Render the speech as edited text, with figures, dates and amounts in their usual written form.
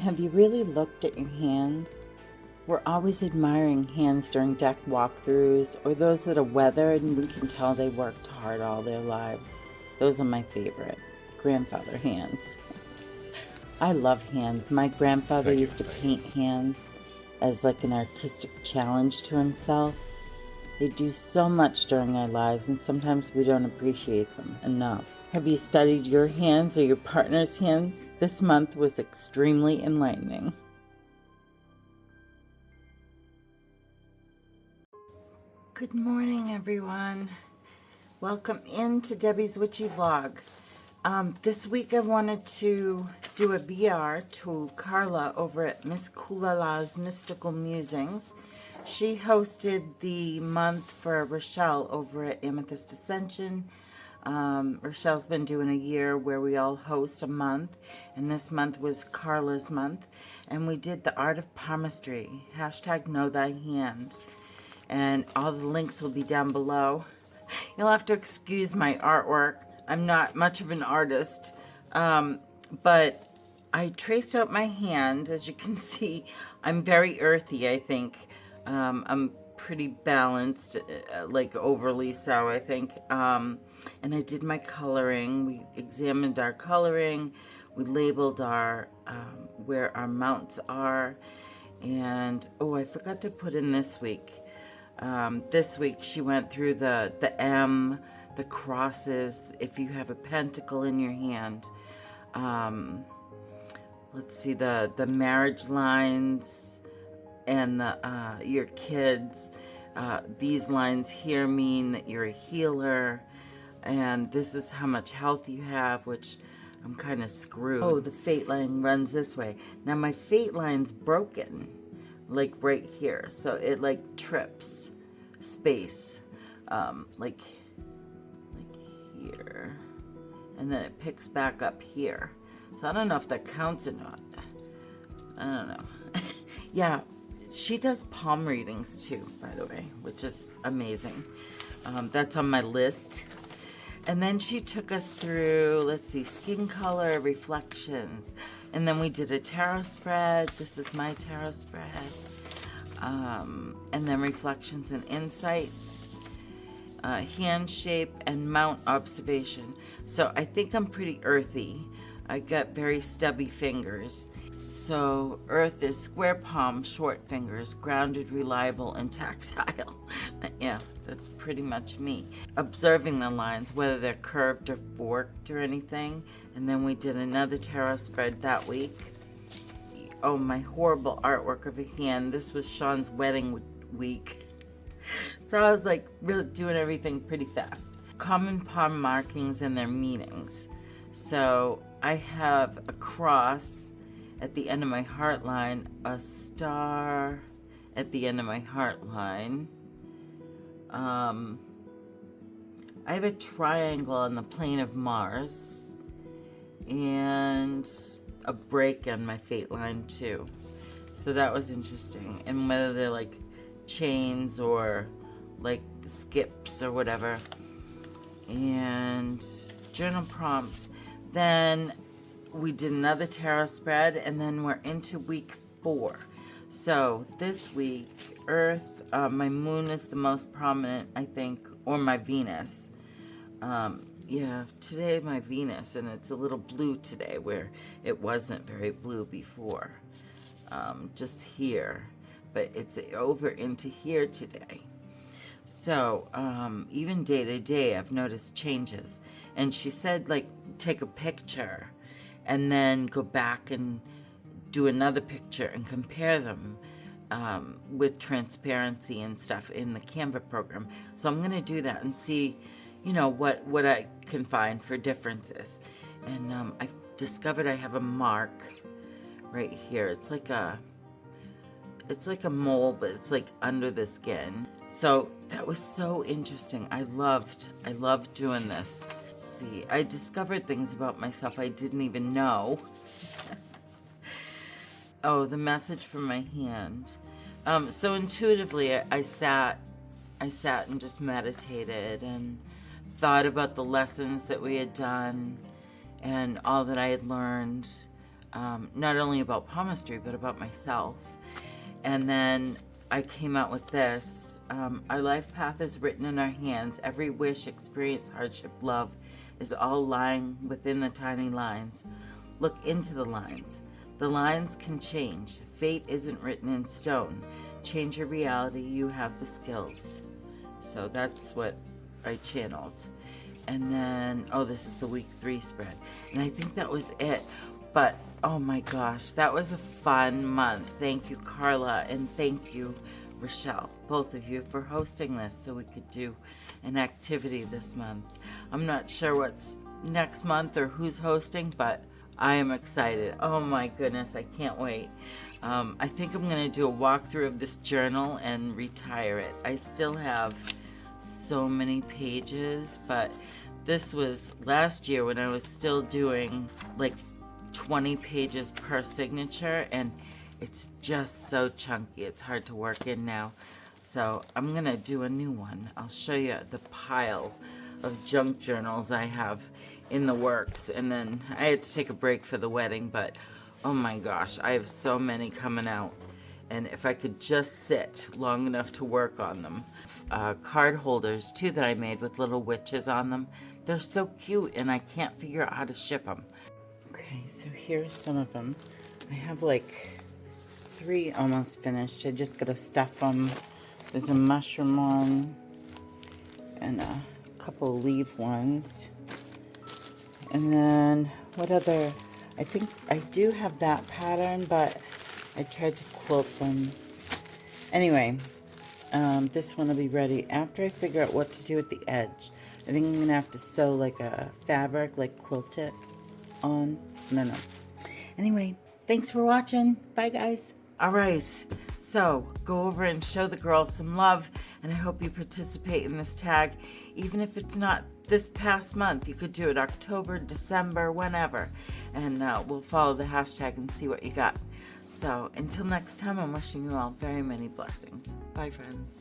Have you really looked at your hands? We're always admiring hands during deck walkthroughs or those that are weathered and we can tell they worked hard all their lives. Those are my favorite. Grandfather hands. I love hands. My grandfather used to paint hands as like an artistic challenge to himself. They do so much during our lives and sometimes we don't appreciate them enough. Have you studied your hands or your partner's hands? This month was extremely enlightening. Good morning, everyone. Welcome into Debbie's Witchy Vlog. This week I wanted to do a BR to Carla over at Miss Kulala's Mystical Musings. She hosted the month for Rachele over at Amethyst Ascension. Rochelle's been doing a year where we all host a month, and this month was Carla's month, and we did the art of palmistry, hashtag know thy hand, and all the links will be down below. You'll have to excuse my artwork. I'm not much of an artist, but I traced out my hand. As you can see, I'm very earthy, I think. I'm pretty balanced, like overly so, I think. And I did my coloring. We examined our coloring. We labeled our where our mounts are. And, oh, I forgot to put in this week. This week she went through the M, the crosses, if you have a pentacle in your hand. Let's see, the marriage lines and your kids. These lines here mean that you're a healer, and this is how much health you have, which I'm kind of screwed. Oh, the fate line runs this way. Now my fate line's broken, like right here, so it like trips space, like here, and then it picks back up here. So I don't know if that counts or not. I don't know. Yeah, she does palm readings too, by the way, which is amazing. That's on my list. And then she took us through, let's see, skin color, reflections. And then we did a tarot spread. This is my tarot spread. And then reflections and insights, hand shape, and mount observation. So I think I'm pretty earthy. I got very stubby fingers. So earth is square palm, short fingers, grounded, reliable, and tactile. Yeah, that's pretty much me. Observing the lines, whether they're curved or forked or anything. And then we did another tarot spread that week. Oh, my horrible artwork of a hand. This was Sean's wedding week. So I was like really doing everything pretty fast. Common palm markings and their meanings. So I have a cross at the end of my heart line, a star at the end of my heart line. I have a triangle on the plane of Mars and a break on my fate line too. So that was interesting. And whether they're like chains or like skips or whatever. And journal prompts. Then we did another tarot spread, and then we're into week 4. So this week, Earth, my moon is the most prominent, I think, or my Venus. Yeah, today my Venus, and it's a little blue today where it wasn't very blue before. Just here, but it's over into here today. So even day to day, I've noticed changes. And she said, like, take a picture and then go back and do another picture and compare them with transparency and stuff in the Canva program. So I'm going to do that and see, you know, what I can find for differences. And I discovered I have a mark right here. It's like a mole, but it's like under the skin. So that was so interesting. I loved doing this. See, I discovered things about myself I didn't even know. Oh, the message from my hand. So intuitively, I sat and just meditated and thought about the lessons that we had done and all that I had learned not only about palmistry, but about myself. And then I came out with this. Our life path is written in our hands. Every wish, experience, hardship, love is all lying within the tiny lines. Look into the lines. The lines can change. Fate isn't written in stone. Change your reality. You have the skills. So that's what I channeled. And then, oh, this is the week 3 spread. And I think that was it. But, oh my gosh, that was a fun month. Thank you, Carla, and thank you, Rachele, both of you, for hosting this so we could do an activity this month. I'm not sure what's next month or who's hosting, but I am excited. Oh my goodness, I can't wait. I think I'm going to do a walkthrough of this journal and retire it. I still have so many pages, but this was last year when I was still doing like 20 pages per signature, and it's just so chunky. It's hard to work in now. So I'm going to do a new one. I'll show you the pile of junk journals I have in the works. And then I had to take a break for the wedding, but oh my gosh, I have so many coming out. And if I could just sit long enough to work on them. Card holders too that I made with little witches on them. They're so cute, and I can't figure out how to ship them. Okay, so here's some of them. I have like 3 almost finished. I just gotta stuff them. There's a mushroom one and a couple leaf ones. And then what other? I think I do have that pattern, but I tried to quilt them. Anyway, this one will be ready after I figure out what to do at the edge. I think I'm gonna have to sew like a fabric, like quilt it on. No. Anyway, thanks for watching. Bye, guys. All right, so go over and show the girls some love, and I hope you participate in this tag. Even if it's not this past month, you could do it October, December, whenever, and we'll follow the hashtag and see what you got. So until next time, I'm wishing you all very many blessings. Bye, friends.